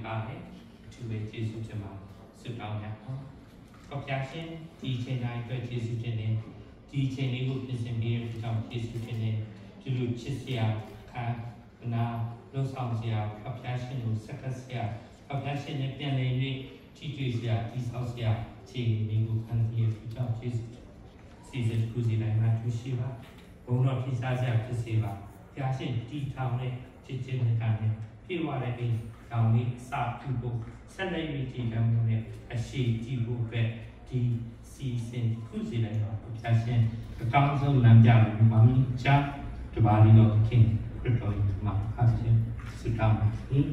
ပါတယ်သူပဲကျေးဇူးတင်ပါဆုတောင်းရအောင်ကောင်းပါရှင်ဒီချိန်တိုင်းအတွက်ကျေးဇူးတင်နေဒီချိန်လေးကိုပြင်ဆင်ပေးရတဲ့ကြောင့်ကျေးဇူးတင်နေဒီလိုချစ်စရာခံနာလို့ဆောင်စရာကောင်းပါရှင်ကိုစက္ကစရာကောင်းပါရှင်နဲ့ပြန်လည်၍ထိတွေ့စရာဒီဆောက်စရာချိန်လေးကိုခံရတဲ့ကြောင့်ကျေးဇူးစီစဉ်ကူစီနိုင်မှာသူရှိပါဘုံတော်ဖြစ်စားစရာဖြစ်စေပါဘုရားရှင်တည်ထောင်တဲ့ချစ်ခြင်းနဲ့ကံနဲ့ပြေဝတဲ့အိမ်တောင်လေးစာပြုဖို့ဆက်လက်ရည်တည်ခံမှုနဲ့အရှိကြည့်ဖို့ပဲဒီစီစဉ်ခုစီလိုက်တော့ဘုရားရှင်အကောင်းဆုံးလမ်းပြလို့မှာချာတပါးလေးတော့ခင်ခရစ်တော်ရဲ့မှာအားဖြင့်ဆုတောင်းပါသည်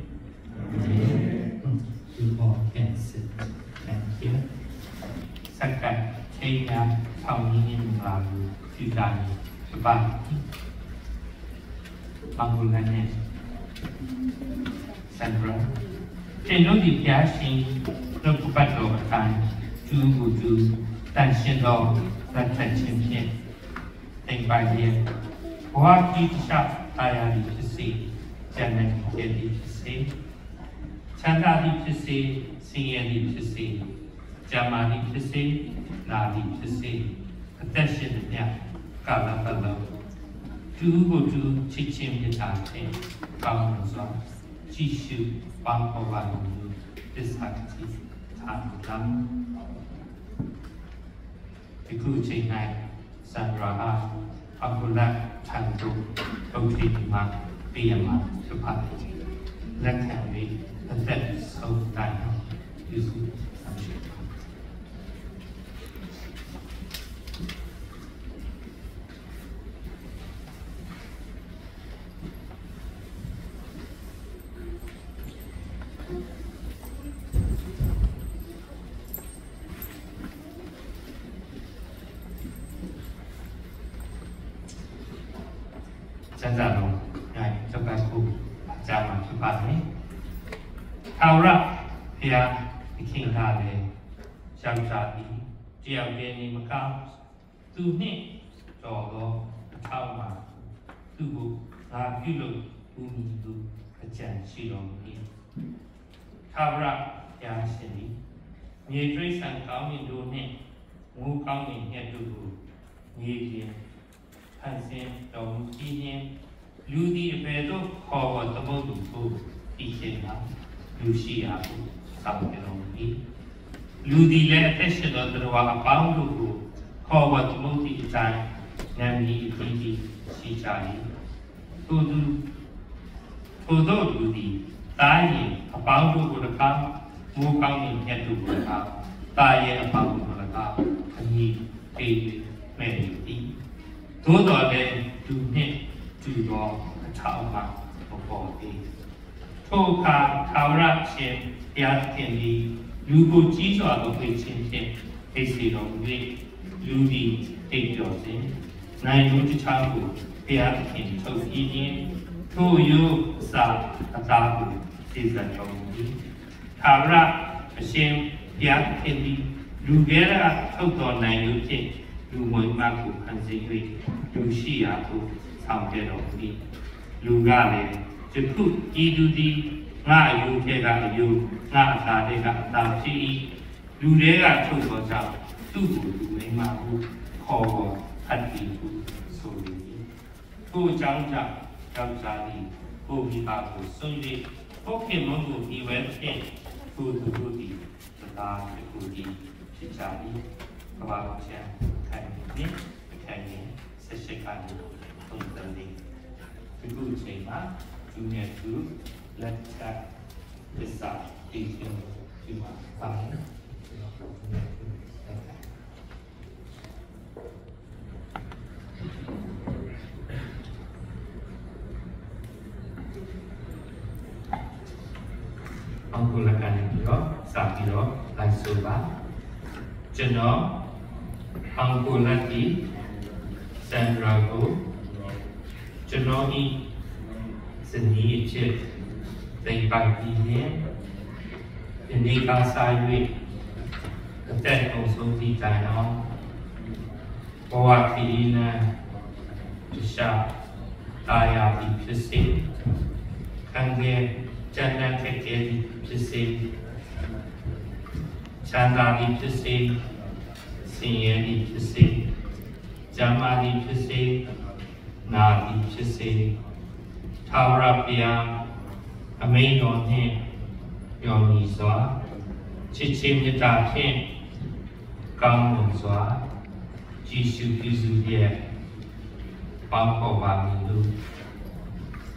You all can sit and hear စက္ကန့်ချိန်ရဆောင်းရင်းမှာပြုတာဒီပါဘာလို့လဲ Sandra ကျွန်တော်ဒီဖျားရှင်တို့ကပတ်တော်အတိုင်းကျူးကိုကျူးတန်ရှင်းသောသက်သက်ချင်းဖြင့်တင်ပါရဲ့ဘဝကြီးချတာယာဒီဖြစ်စေဉာဏ်နဲ့ကြည်ဒီဖြစ်စေချမ်းသာဒီဖြစ်စေဆင်းရဲဒီဖြစ်စေဂျာမာဒီဖြစ်စေနာဒီဖြစ်စေအသက်ရှင်တဲ့ကာလပတ်လုံးကျူးကိုကျူးချစ်ချင်းမြတ်တာခြင်းကောင်းလို့ဆိုကြည့်ရှုပေါင်းပေါ်ပါလို့သစ္စာကြီးသာကံဒီခုချိန်၌စန္ဒရာအဘုလတ်ထန်တုဘုဒ္ဓိမှာပြရမှာဖြစ်ပါတယ်လက်ခံပြီးအသက်ဆုံးတိုင်းယူစုဆောင်ရွက်စံစာလုံးအဲစကားခုကြာမှာဖြစ်ပါတယ်။ထာဝရဘုရားဒီခင်ကလည်းရှောက်စားပြီးတယောက်တည်းနေမကောင်းသူနှင့်တော်သောအထောက်မှာသူ့ကိုငါပြုလို့ဦးမည်သူအကြံရှိတော်မူ၏။ထာဝရဘုရားရှင်သည်မြေတိရစ္ဆာန်ကောင်းမြတ်တို့နှင့်ငိုးကောင်းမြတ်မြတ်တို့ကိုမြေပြင်ဖန်ဆင်းတော်မူပြီးနှင့်လူသည်အပေတို့ခေါ်ဝသမုတ်သူကိုသိခြင်းကလူရှိရာကိုစောင့်ကြတော်မူ၏လူသည်လည်းအသက်ရှင်သောသူတော်အပေါင်းတို့ကိုခေါ်ဝသမုတ်သည်အတိုင်းနာမည်အသီးရှိကြ၏ထို့သောလူသည်တားရင်အပေါင်းတို့ကို၎င်းမိုးကောင်းရင်မြတ်တို့ကို၎င်းတားရဲ့အပေါင်းတို့ကို၎င်းအညီတေးမဲ့သည်သို့တော်လည်းသူနှင့်တူသောအထောက်အမှာမပေါ်သေးထိုအခါထာဝရရှင်ဘုရားသခင်သည်လူကိုကြီးစွာသောဖိတ်ခြင်းဖြင့်အိပ်စေတော်မူ၍လူသည်အိပ်ပျော်စဉ်နိုင်လူတစ်ချောင်းကိုဘုရားသခင်ထုတ်ပြီးခြင်းထိုရိုးစာအသားကိုသိစတော်မူ၏ထာဝရအရှင်ဘုရားသခင်သည်လူကဲကထုတ်တော်နိုင်လူဖြင့်လူမွေမကိုဖန်ဆင်း၍လူရှိရာကိုဆောင်ခဲ့တော်မူ၏လူကလည်းယခုဤသူသည်ငါအယူထဲကအယူငါအသာထဲကအသာဖြစ်၏လူတွေကထုတ်တော်ကြောင့်သူ့ကိုလူမိမကိုခေါ်ပေါ်အပ်ပြီးဆို၏ထိုအကြောင်းကြောင့်ယောက်ျားသည်ကိုမိဘကိုဆွန့်၍ပုတ်ခင်မုန်းကိုဒီဝဲဖြင့်သူတို့သည်သာတစ်ခုသည်ဖြစ်ကြ၏ကဘာချမ်းခိုင်နေခိုင်နေဆက်ရှိကနေသုံးသပ်နေဒီခုချိန်မှာသူနဲ့သူလက်ချက်ပစ္စည်းဒီချင်းဒီမှာပါတယ်အောင်ကိုလက်ကနေပြီးတော့စပြီးတော့လိုက်ဆိုပါကျွန်တော်အောင်ကိုလက်ဒီစန္ဒရာကိုကျွန်တော်ဤစနီးချက်သိပိုက်ပြီးနဲ့ဒီနေ့ကစား၍အသက်အောင်ဆုံးသည့်တိုင်အောင်ဘဝခီးနာတခြားတာယာပြီးဖြစ်စေ ခံခဲ့ကြံတန်းခက်ခဲဖြစ်စေချမ်းသာသည်ဖြစ်စေဆင်းရဲသည်ဖြစ်စေကျမ်းမာသည်ဖြစ်စေနာသည်ဖြစ်စေထာဝရဘုရားအမိန့်တော်နှင့်ပျော်ညီစွာချစ်ချင်းမေတ္တာဖြင့်ကောင်းမွန်စွာကြည်ရှုပြုစုလျက်ပေါင်းဖော်ပါမည်လို့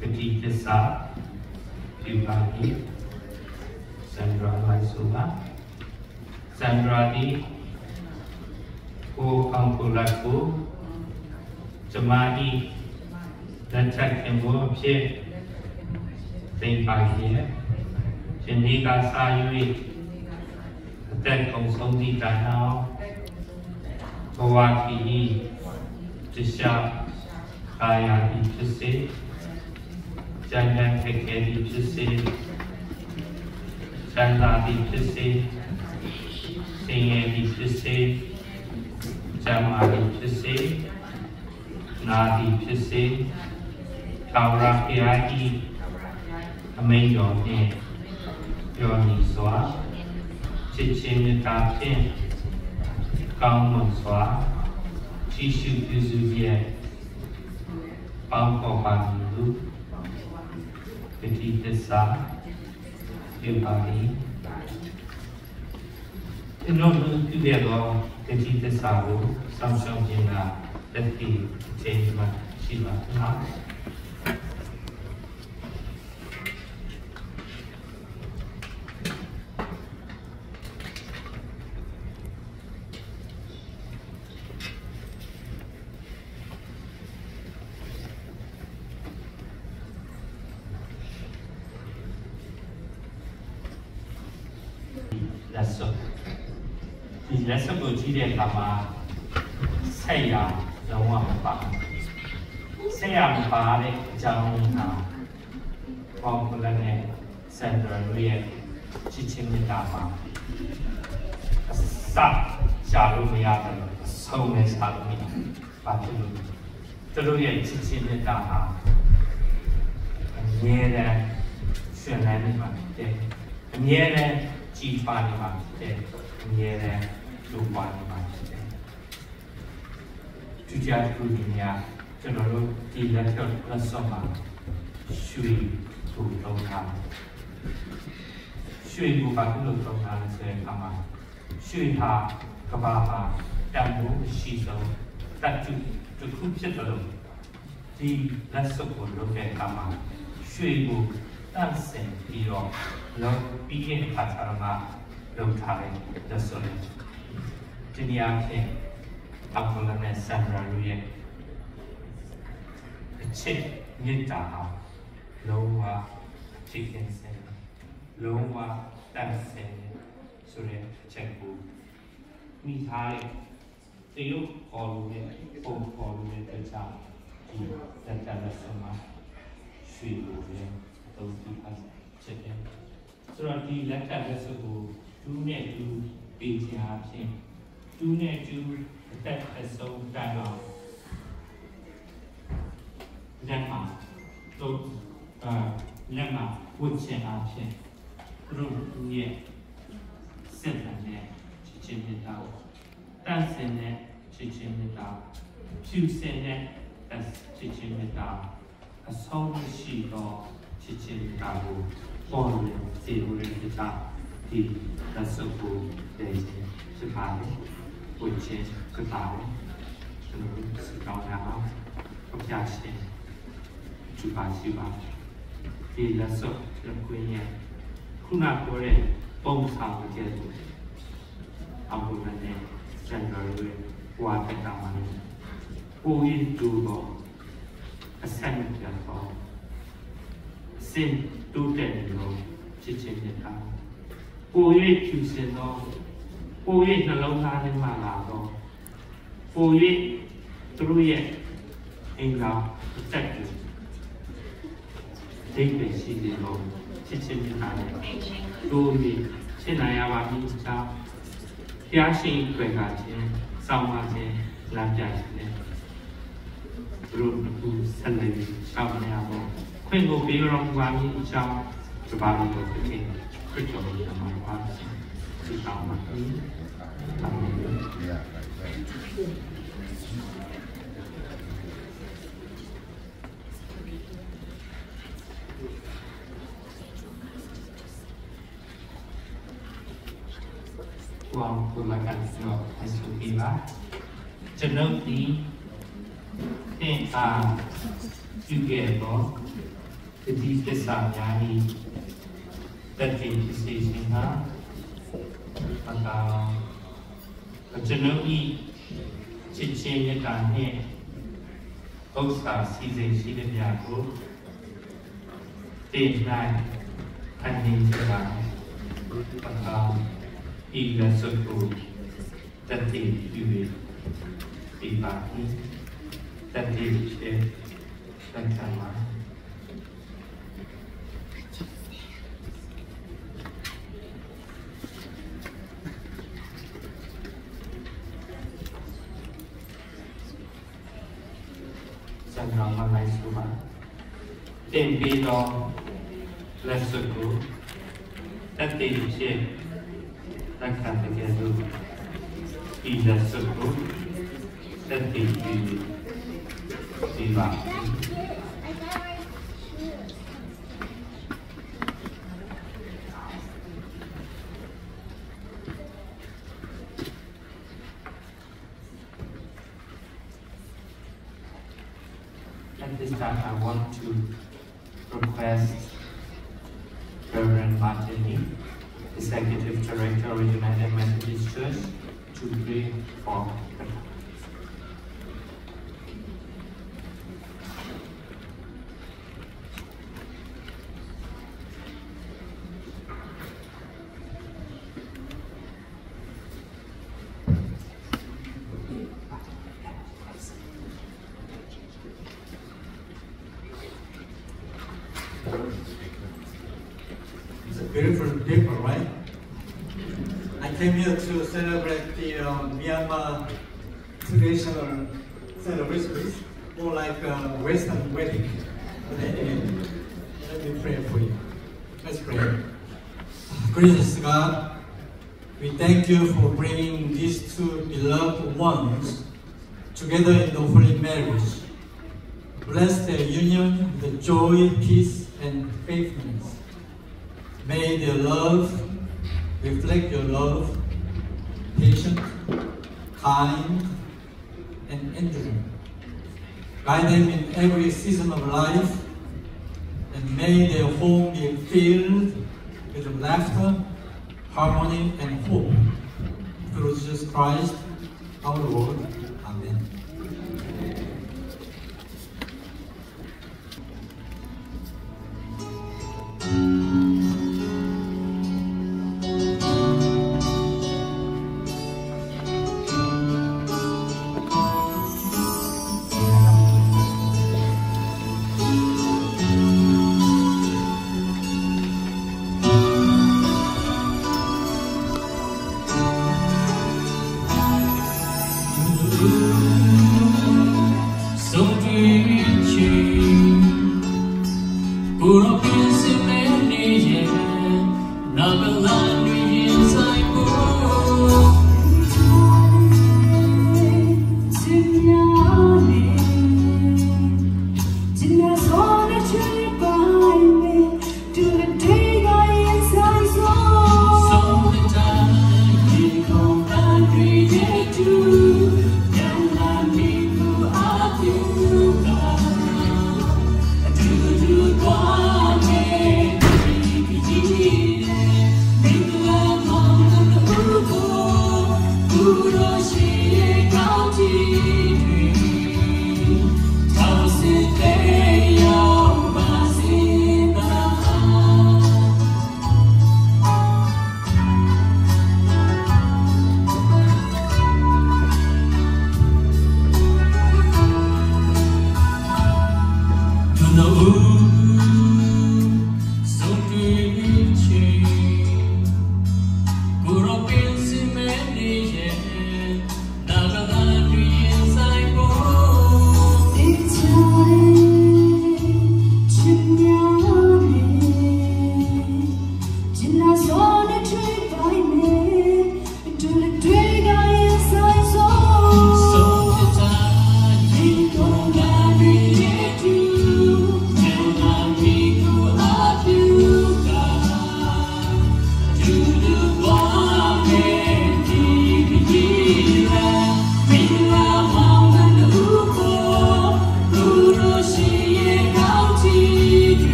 ဂတိသစ္စာပြုပါ၏စန္ဒရာလိုက်ဆိုပါစန္ဒရာသည်ကိုအောင်ကိုလက်ကိုဇမားဤလက်ထက်ခင်ဘောအဖြစ်သိမ့်ပါရဲ့ရှင်ဒီကစာ၍အသက်ကုန်ဆုံးသည့်တိုင်အောင်ဘဝခီးတခြားကာယဤဖြစ်စေဉာဏ်နဲ့ခက်ခဲဤဖြစ်စေစံသာဤဖြစ်စေဆင်းရဲဤဖြစ်စေကျမ်းမာဤဖြစ်စေနာဤဖြစ်စေထာဝရဘုရားဤအမိန့်တော်ဖြင့်ပျော်ညီစွာချစ်ချင်းမေတ္တာဖြင့်ကောင်းမွန်စွာကြည်ရှုပြုစုလျက်ပေါင်းဖော်ပါမည်လို့ဂတိသစ္စာပြုပါ၏ဒီလိုပြုရတော့ဂတိသစ္စာကိုစောင့်ရှောက်ခြင်းကလက်ပြီးအချိန်မှရှိပါ့မလားလက်စွပ်ဒီလက်စွပ်ကိုကြည့်တဲ့အခါမှာဆက်ရလုံးဝမပါဆက်ရမပါတဲ့အကြောင်းကပေါင်းကလည်းနဲ့စန္ဒရာရဲ့ချစ်ချင်းမေတ္တာမှာအစရှာလို့မရတယ်ဆုံးနဲ့ရှာလို့မရပါဘူးသူတို့ရဲ့ချစ်ချင်းမေတ္တာဟာအမြဲတမ်းရှင်လန်းနေမှာဖြစ်တယ်အမြဲတမ်းကြည်ပါနေမှာဖြစ်တယ်အမြဲတမ်းလူပါနေမှာဖြစ်တယ်သူကြားသူဒီများကျွန်တော်တို့ဒီလက်ထက်လက်စောမှာရွှေထူထုံးထားရွှေဘူပါလို့ထုံးထားတဲ့ဆိုတဲ့အခါမှာရွှေဟာကဘာမှာတန်ဖိုးရှိဆုံးတတ်တူတစ်ခုဖြစ်တယ်လို့ဒီလက်စောကိုလုပ်တဲ့အခါမှာရွှေကိုတန့်စင်ပြီးတော့လောက်ပြီးတဲ့အခါကျတော့မှလုပ်ထားတဲ့လက်စောလေးဒီနေရာဖြစ်အကူလနဲ့ဆန္ဒရရဲ့အချစ်မြတ်တာဟာလုံးဝချစ်ခင်စင်လုံးဝတန့်စင်ဆိုတဲ့အချက်ကိုမိထားတဲ့တရုတ်ခေါ်လို့တဲ့ပုံခေါ်လို့တဲ့တရားဒီလက်တလက်စမှာရွှေလိုရဲ့သုံးပြီးအားချက်တယ်ဆိုတော့ဒီလက်တလက်စကိုဒူးနဲ့ဒူးပေးချင်အဖြစ်ဒူးနဲ့ဒူးအသက်အဆုံးတန်အောင်လက်မှာတော့လက်မှာဝတ်ချင်အဖြစ်သူတို့ရဲ့စင်တန်နဲ့ချစ်ချင်းမြတ်တာတန့်စင်တဲ့ချစ်ချင်းမြတ်တာဖြူစင်တဲ့ချစ်ချင်းမြတ်တာအဆုံးရှိသောချစ်ချင်းမြတ်တာကိုပေါ်လို့စေလို့ရတဲ့ဒီလက်စုပ်ကိုတည်ခြင်းဖြစ်ပါတယ်ဝတ်ချင်းကပါတယ်ကျွန်တော်စကောင်းရအောင်ပြရှင်သူပါရှိပါဒီလက်စုပ်လက်ခွင့်ရခုနပြောတဲ့ပုံဆောင်တဲ့အောင်လို့လည်းစံတော်ရဲ့ဘဝတက်တာမှာကိုရင်းတူတော့အဆင့်ကြတော့စင်တူတဲ့လို့ချစ်ချင်းနဲ့တာကိုရင်းဖြူစင်တော့ကိုရင်းနှလုံးသားထဲမှာလာတော့ကိုရင်းသူတို့ရဲ့အင်္ဂါတက်တယ်ဒိတ်ပဲရှိတယ်လို့ချစ်ချင်းနဲ့တာလေတို့ဒီရှင်းနိုင်ရပါပြီချာဖျားရှင်တွေ့တာချင်းစောင့်ပါခြင်းလမ်းပြခြင်းနဲ့သူတို့ကဆက်လက်ရှောက်နေရတော့ ခွင့်ကိုပေးတော်မူပါမည်အကြောင်းတပါးတော်ကိုသခင်ခရစ်တော်ရဲ့နာမမှာဆုတောင်းပါ၏အာမင်Wow, we're like that. No, I should be back. To note the thing, you get more. The deepest of Yami, that thing is facing her. But to know the change it down here. Both are season, she did Yaku. Day night, and in the Ila Soto, that day you will be back. That day you share that time. Sandra Malay Suma. Then be long, let's go. That day you share. That can together be the circle that they will be back. At this time, I want to request Reverend Martini, Executive Director of United Methodist Church, to pray for the It's a beautiful paper, right? I came here to celebrate the Myanmar traditional celebrations, more like a Western wedding. But anyway, let me pray for you. Let's pray. Gracious God, we thank you for bringing these two beloved ones together in the holy marriage. Bless their union with joy, peace, and faithfulness. May their love reflect your love, patient, kind, and enduring. Guide them in every season of life, and may their home be filled with laughter, harmony, and hope. Through Jesus Christ, our Lord. Amen.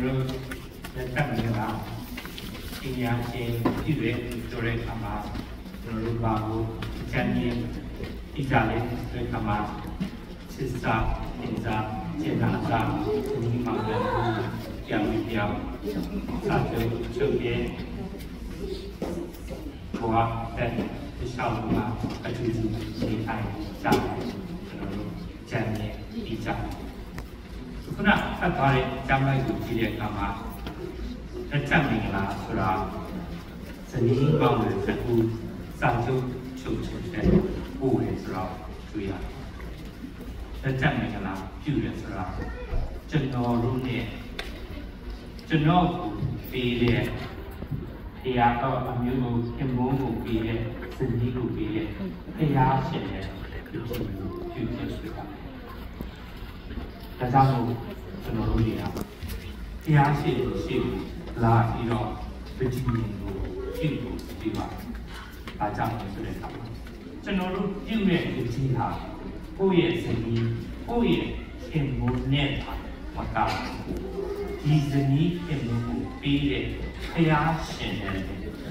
တို့လက်ထပ်နေလားပညာရှင်ပြည်ရဲ့ဆိုတဲ့အခါမှာကျွန်တော်တို့ဘာကိုအချမ်းကြီးဒီကြလေးဆိုတဲ့အခါမှာစစ်စာအင်စာကျေနာစာဒီမှာလည်းကြောင်ကြောင်စာချုပ်ရဲ့ဘဝတဲ့ဒီရှောင်းမှာအထူးနေထိုင်ကြတယ်ကျွန်တော်တို့ချမ်းကြီးဒီကြခုနဖတ်ထားတဲ့ကျမ်းလိုက်ကိုကြည့်တဲ့အခါမှာလက်ချက်မင်္ဂလာဆိုတာဇနီးကောင်းတဲ့အခုစာချုပ်ချုပ်ချင်တဲ့ပို့ရဆိုတော့တွေ့ရတယ်။လက်ချက်မင်္ဂလာပြုရဆိုတာကျွန်တော်တို့နဲ့ကျွန်တော်ကိုပေးတဲ့ဖရာတော်အမျိုးကိုအမုန်းကိုပေးတဲ့ဇနီးကိုပေးတဲ့ဖရာရှင်ရဲ့ပြုချက်ဆိုတာဒါကြောင့်မို့ကျွန်တော်တို့တွေကတရားရှိလာပြီးတော့ပဋိဉာဉ်ကိုပြုလို့ပြီးပါဒါကြောင့်ဆိုတဲ့အခါမှာကျွန်တော်တို့ပြုတဲ့ပဋိဟာကိုယ့်ရဲ့ဇနီးကိုယ့်ရဲ့ခင်မုန်းနဲ့မကောက်ဒီဇနီးခင်မုန်းကိုပေးတဲ့ဖရာရှင်နဲ့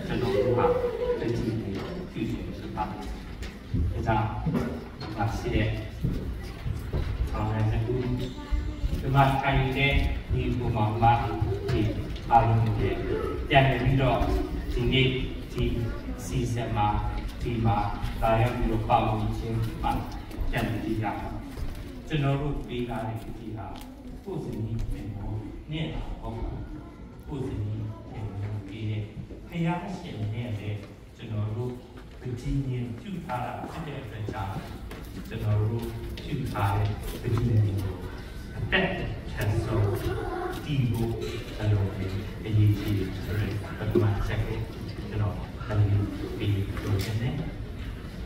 ကျွန်တော်တို့ဟာပဋိဉာဉ်ပြုလို့ဆိုတာဒါကြောင့်ဒါရှိတဲ့အောင်ရတဲ့ဒီမှာခိုင်တဲ့ဒီပုံမှာဒီအားလုံးတွေပြန်ပြီးတော့ဒီနေ့ဒီစီစံမှာဒီမှာဒါရောက်ပြီးတော့ပေါ့ဝင်ခြင်းမှာပြန်ပြီးရအောင်ကျွန်တော်တို့ပေးထားတဲ့ဒီဟာကိုယ်စနစ်ပြန်ဖို့နဲ့ဟုတ်ကိုယ်စနစ်ပြန်ဖို့ပြီးတဲ့ဖယားရှင်နဲ့လည်းကျွန်တော်တို့ပဋိဉာဉ်ပြုထားတာဖြစ်တဲ့အတွက်ကြောင့်ကျွန်တော်တို့ပြုထားတဲ့ပဋိဉာဉ်ကိုတက်ချက်ဆုံးဒီကိုအလုံးအရေးကြီးတဲ့ပထမချက်ကိုကျွန်တော်အရင်ပြီးလို့ရှင်နေ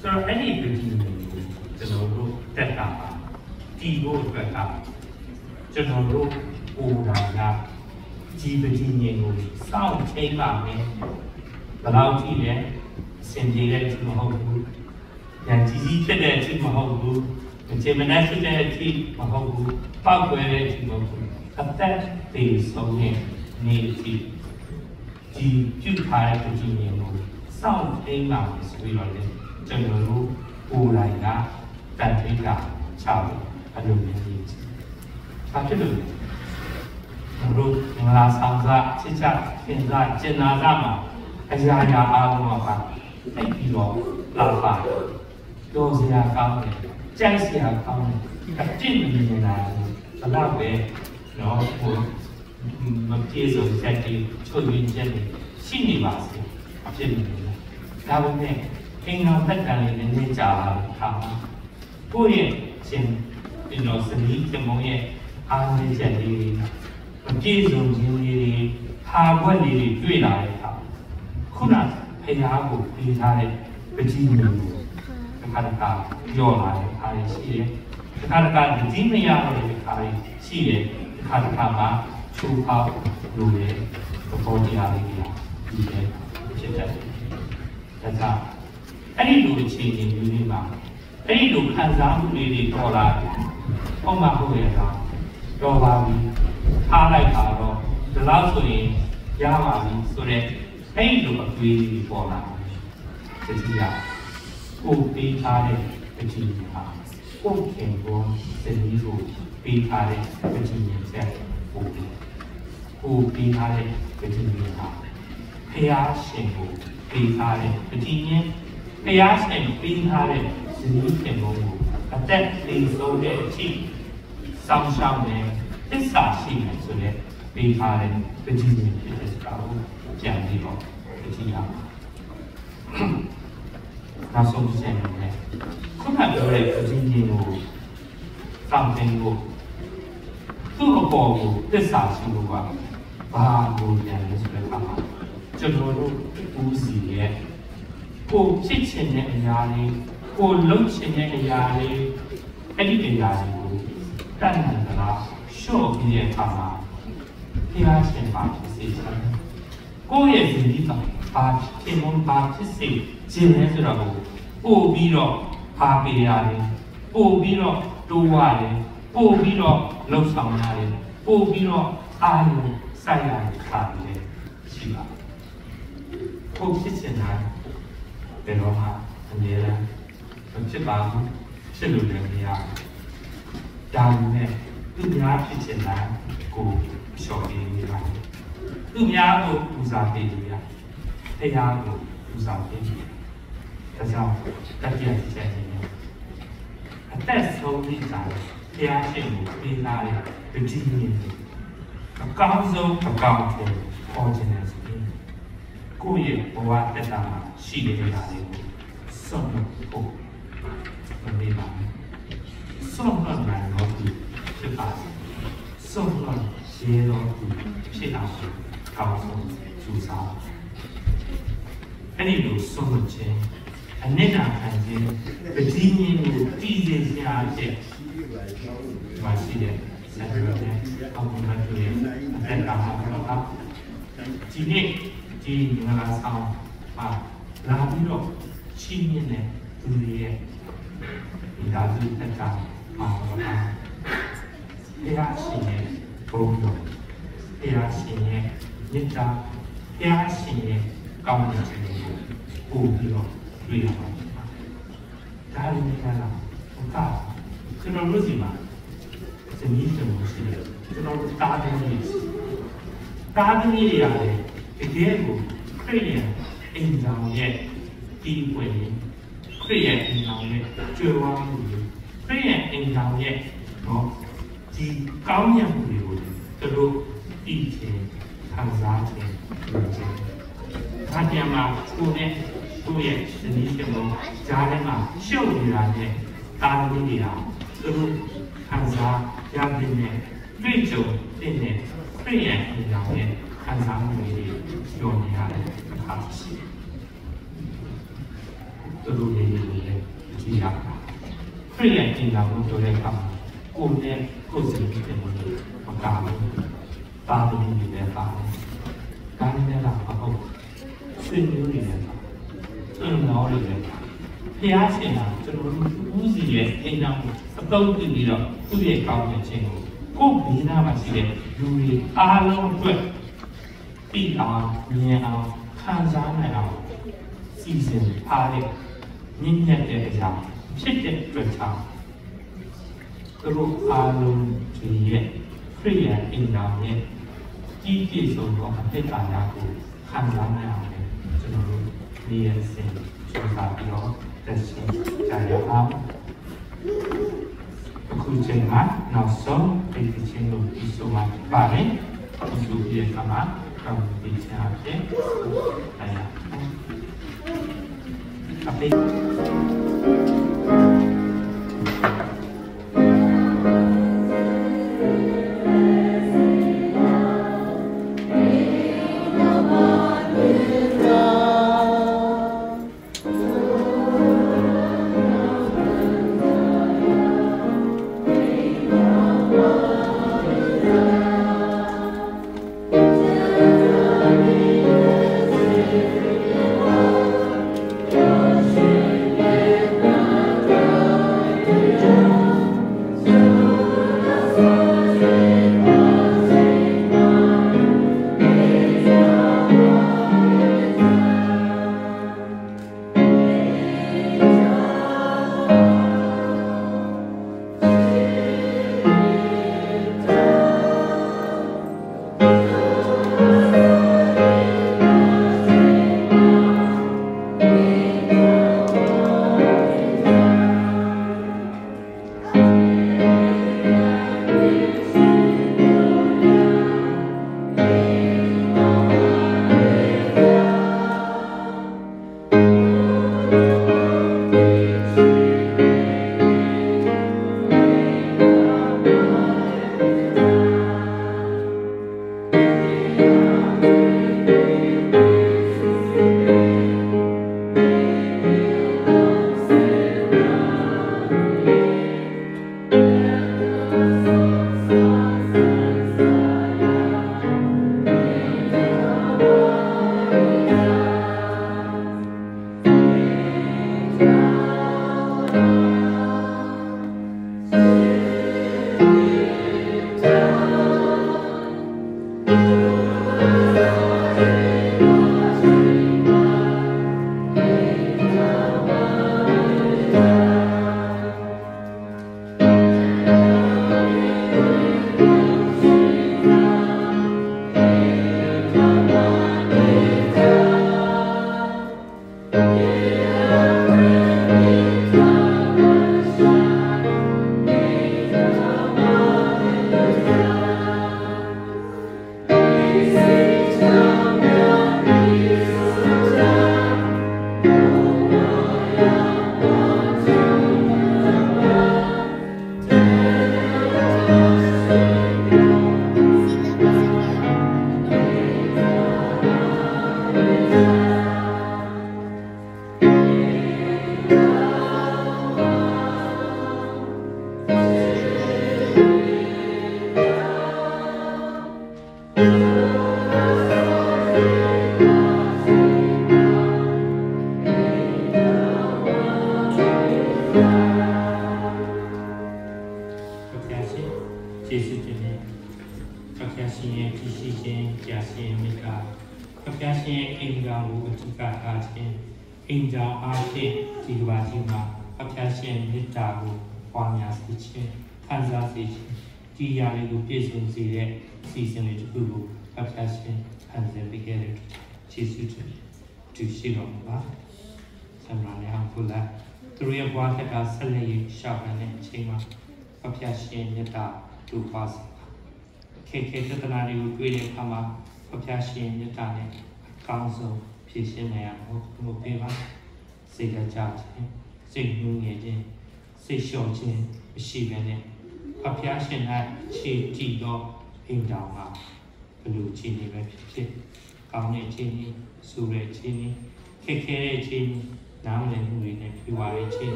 ဆိုတော့အဲ့ဒီပဋိဉာဉ်ကိုကျွန်တော်တို့တက်တာပါဒီကိုအတွက်ကကျွန်တော်တို့ဟိုတာကဒီပဋိဉာဉ်ကိုစောင့်ချိန်ပါမယ်ဘယ်လောက်ကြည့်လဲစင်ကြယ်တဲ့မဟုတ်ဘူးညာကြီးဖြစ်တဲ့အချိန်မဟုတ်ဘူးဒီမနက်ဖြစ်တဲ့အချိန်မဟုတ်ဘူးပောက်ွယ်တဲ့အချိန်မဟုတ်ဘူးအသက်သေဆုံးတဲ့နေ့အထိဒီပြုထားတဲ့ပဋိဉာဉ်ကိုစောင့်သိမ်းပါဆိုပြီးတော့လေကျွန်တော်တို့ကိုယ်တိုင်ကတန်ထိတ်ကချလို့အလုပ်လုပ်နေတယ်။ဘာဖြစ်လို့လဲ။တို့ငလာဆောင်စားချစ်ချခင်စားကျင်နာစားမှာအရာရာအားလုံးကအဲ့ဒီတော့လာပါတော့စရာကောင်းတယ်ကြိုက်စရာကောင်းတယ်အကျင့်နေနေတာဘလောက်ပဲနော်ဟိုမပြေဆုံးချက်ကြီးချုပ်ရင်းချက်တွေရှိနေပါစေအဖြစ်နေတယ်ဒါပေမဲ့အင်္ဂါဘက်ကလည်းနည်းနည်းကြာလာတဲ့အခါမှာကိုယ့်ရဲ့ရှင်ဒီလိုစနီးတမုံရဲ့အားနည်းချက်လေးမပြေဆုံးခြင်းလေးတွေဟာဘွက်လေးတွေတွေ့လာတဲ့အခါခုနဖရာကိုပေးထားတဲ့ပဋိဉာဉ်ကိုတစ်ခါတစ်ခါပြောလာတဲ့အားရှိတယ်တစ်ခါတစ်ခါဒီမရတဲ့အားရှိတယ်တစ်ခါတစ်ခါမှာချိုးဖောက်လို့တဲ့သဘောတရားလေးတွေဒီပဲဖြစ်တတ်တယ်ဒါကြောင့်အဲ့ဒီလိုအခြေအနေမျိုးတွေမှာအဲ့ဒီလိုခံစားမှုလေးတွေပေါ်လာတယ်ဟုတ်မှဟုတ်ရဲ့လားတော်ပါပြီအားလိုက်ပါတော့ဒီလောက်ဆိုရင်ရပါပြီဆိုတဲ့အဲ့ဒီလိုအတွေးတွေပေါ်လာတယ်ဒီကကိုပေးထားတဲ့ပဋိဉာဉ်ဟာကိုခင်ပေါ်စနီးကိုပေးထားတဲ့ပဋိဉာဉ်ချက်ကိုပေးထားတဲ့ပဋိဉာဉ်ဟာဖယားရှင်ကိုပေးထားတဲ့ပဋိဉာဉ်ဖယားရှင်ပေးထားတဲ့စနီးခင်ပေါ်ကိုအသက်သေဆုံးတဲ့အထိစောင့်ရှောက်တဲ့သစ္စာရှိတယ်ဆိုတဲ့ပေးထားတဲ့ပဋိဉာဉ်ဖြစ်တဲ့စကားကိုကြံပြီးတော့ပဋိဉာဉ်နောက်ဆုံးတစ်ချက်နဲ့ခုနပြောတဲ့ပဋိဉာဉ်ကိုစောင့်သိဖို့သူ့အပေါ်ကိုသစ္စာရှိဖို့ကဘာကိုပြန်လဲဆိုတဲ့အခါမှာကျွန်တော်တို့ဦးစီရဲ့ကိုဖြစ်ချင်တဲ့အရာလေးကိုလုပ်ချင်တဲ့အရာလေးအဲ့ဒီအရာတွေကိုတတ်နိုင်သလားရှော့ပြီးတဲ့အခါမှာဖျားရှင်ပါဖြစ်စေချင်ကိုယ့်ရဲ့ဇနီးပါဘာဖြစ်မလို့ဘာဖြစ်စေချင်လဲဆိုတော့ပို့ပြီးတော့ဖာပေးရတယ်ပို့ပြီးတော့တိုးရတယ်ပို့ပြီးတော့လှုပ်ဆောင်ရတယ်ပို့ပြီးတော့ အားလုံးစိုက်ရခါတယ်ရှိပါကိုဖြစ်ချင်တာဘယ်တော့မှအမြဲတမ်းမဖြစ်ပါဘူးဖြစ်လို့လည်းမရဒါနဲ့သူများဖြစ်ချင်တာကိုလျှော်ပေးနေပါတယ်သူများကိုဦးစားပေးလို့ရတရားကိုဦးစားပေးဒါကြောင့်တတိယချက်ကြီးအသက်ဆုံးနေတာတရားရှင်ကိုပေးလာတဲ့ဗတိဉာဏ်အကောင်းဆုံးအကောင်းဆုံးပေါ်ခြင်းနဲ့ဆိုရင်ကိုယ့်ရဲ့ဘဝတက်တာမှာရှိနေတဲ့နေရာတွေကိုစွန့်လို့ဖို့မမေ့ပါဘူးစွန့်လို့နိုင်တော့သူဖြစ်ပါစေစွန့်လို့ရေတော့သူဖြစ်အောင်ကောင်းဆုံးကြိုးစားအဲ့ဒီလိုစွန့်လို့ခြင်းအနစ်နာခံခြင်းပဋိဉာဏ်ကိုတည်စေခြင်းအဖြစ်မရှိတဲ့ဆရာတော်နဲ့အောက်မှာတွေ့ရအသက်တာမှာတော့ဒီနေ့ဒီငါးဆောင်မှာလာပြီးတော့ချင်းမြင့်တဲ့သူတွေရဲ့ဒီသာသူတက်တာမှာတော့တရားရှင်ရဲ့ဘုံတော်တရားရှင်ရဲ့မေတ္တာတရားရှင်ရဲ့ကောင်းတဲ့ခြင်းကိုပို့ပြီးတော့တွေ့ရပါတယ်။ဒါလည်းကလာဟုတ်ကဲ့ကျွန်တော်တို့စီမှာဇနီးတော်ရှိတယ်ကျွန်တော်တို့တားတယ်ကြီးတားတယ်ကြီးရတယ်တကယ်ကိုခရစ်ယာန်အင်ဂျင်ရဲ့ဒီပွင့်ခရစ်ယာန်အင်ဂျင်ရဲ့ကျွမ်းဝမှုခရစ်ယာန်အင်ဂျင်ရဲ့တော့ဒီကောင်းမြတ်မှုတွေကိုသူတို့သိခြင်းခံစားခြင်းလုပ်ခြင်းဒါပြန်မှာကိုယ်နဲ့သူ့ရဲ့ဇနီးတော်ကြားထဲမှာရှုပ်နေတာနဲ့တားတယ်ကြီးတာသူတို့ခံစားရတဲ့နဲ့တွေ့ကြုံတဲ့နဲ့ခရစ်ယာန်အင်ဂျင်ရဲ့ခံစားမှုတွေပြောနေရတယ်အခါရှိတယ်။သူတို့လည်းကြည့်ရတာခရစ်ယာန်အင်ဂျင်ကိုပြောတဲ့အခါကိုယ်နဲ့ကိုယ်စီတဲ့မှုတွေမကားဘူး။တာသမီတွေလည်းပါတယ်။ဒါနဲ့လည်းမဟုတ်ဆွေမျိုးတွေလည်းပါ။အင်းတော်တွေလည်းပါ။ဖျားရှင်ကကျွန်တော်တို့ဦးစီရဲ့အင်ဂျင်ကိုအသုံးပြုပြီးတော့သူ့ရဲ့ကောင်းတဲ့ခြင်းကိုဘေးနားမှာရှိတဲ့လူတွေအားလုံးအတွက်ပြီးအောင်မြင်အောင်ခံစားနိုင်အောင်စီစဉ်ထားတဲ့ညဉ့်ညက်တဲ့အရာဖြစ်တဲ့အတွက်ကြောင့်သူတို့အားလုံးဒီရဲ့ခရစ်ယာန်အင်ဂျင်ရဲ့ကြီးပြည့်စုံသောအသက်တာများကိုခံစားနိုင်အောင်ကျွန်တော်တို့နေရာစဉ်စူးစမ်းပြီးတော့သက်ရှင်ကြရအောင်အခုချိန်မှာနောက်ဆုံးဒီချင်းကိုဒီဆိုမှပါတယ်ဒီဆိုပြရမှာကောင်းပြီချာတဲ့တရားအပိ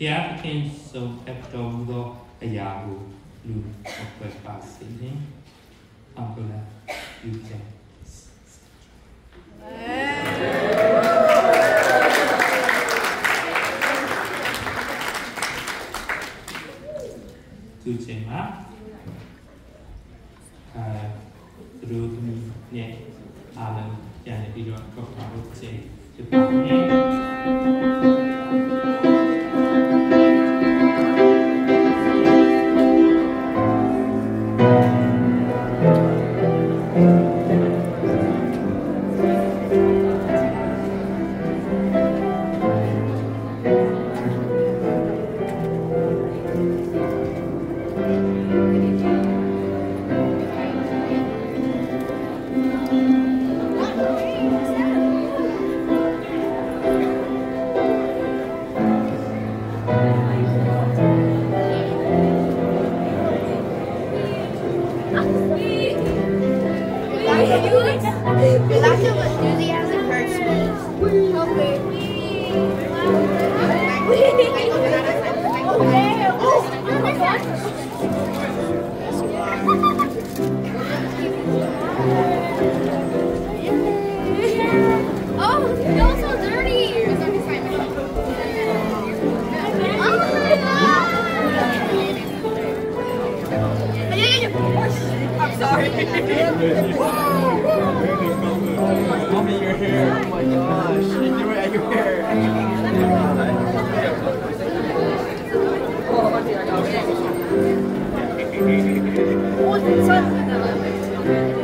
တရားအခင်ဆုံးအပ်တော်မူသောအရာကိုလူဝတ်ပါစေခြင်းအဘလာယူချက်သူချိန်မှာသူတို့နဲ့အားလုံးပြန်ပြီးတော့ကောက်ပါလို့ချိန်ဖြစ်ပါမယ်Oh,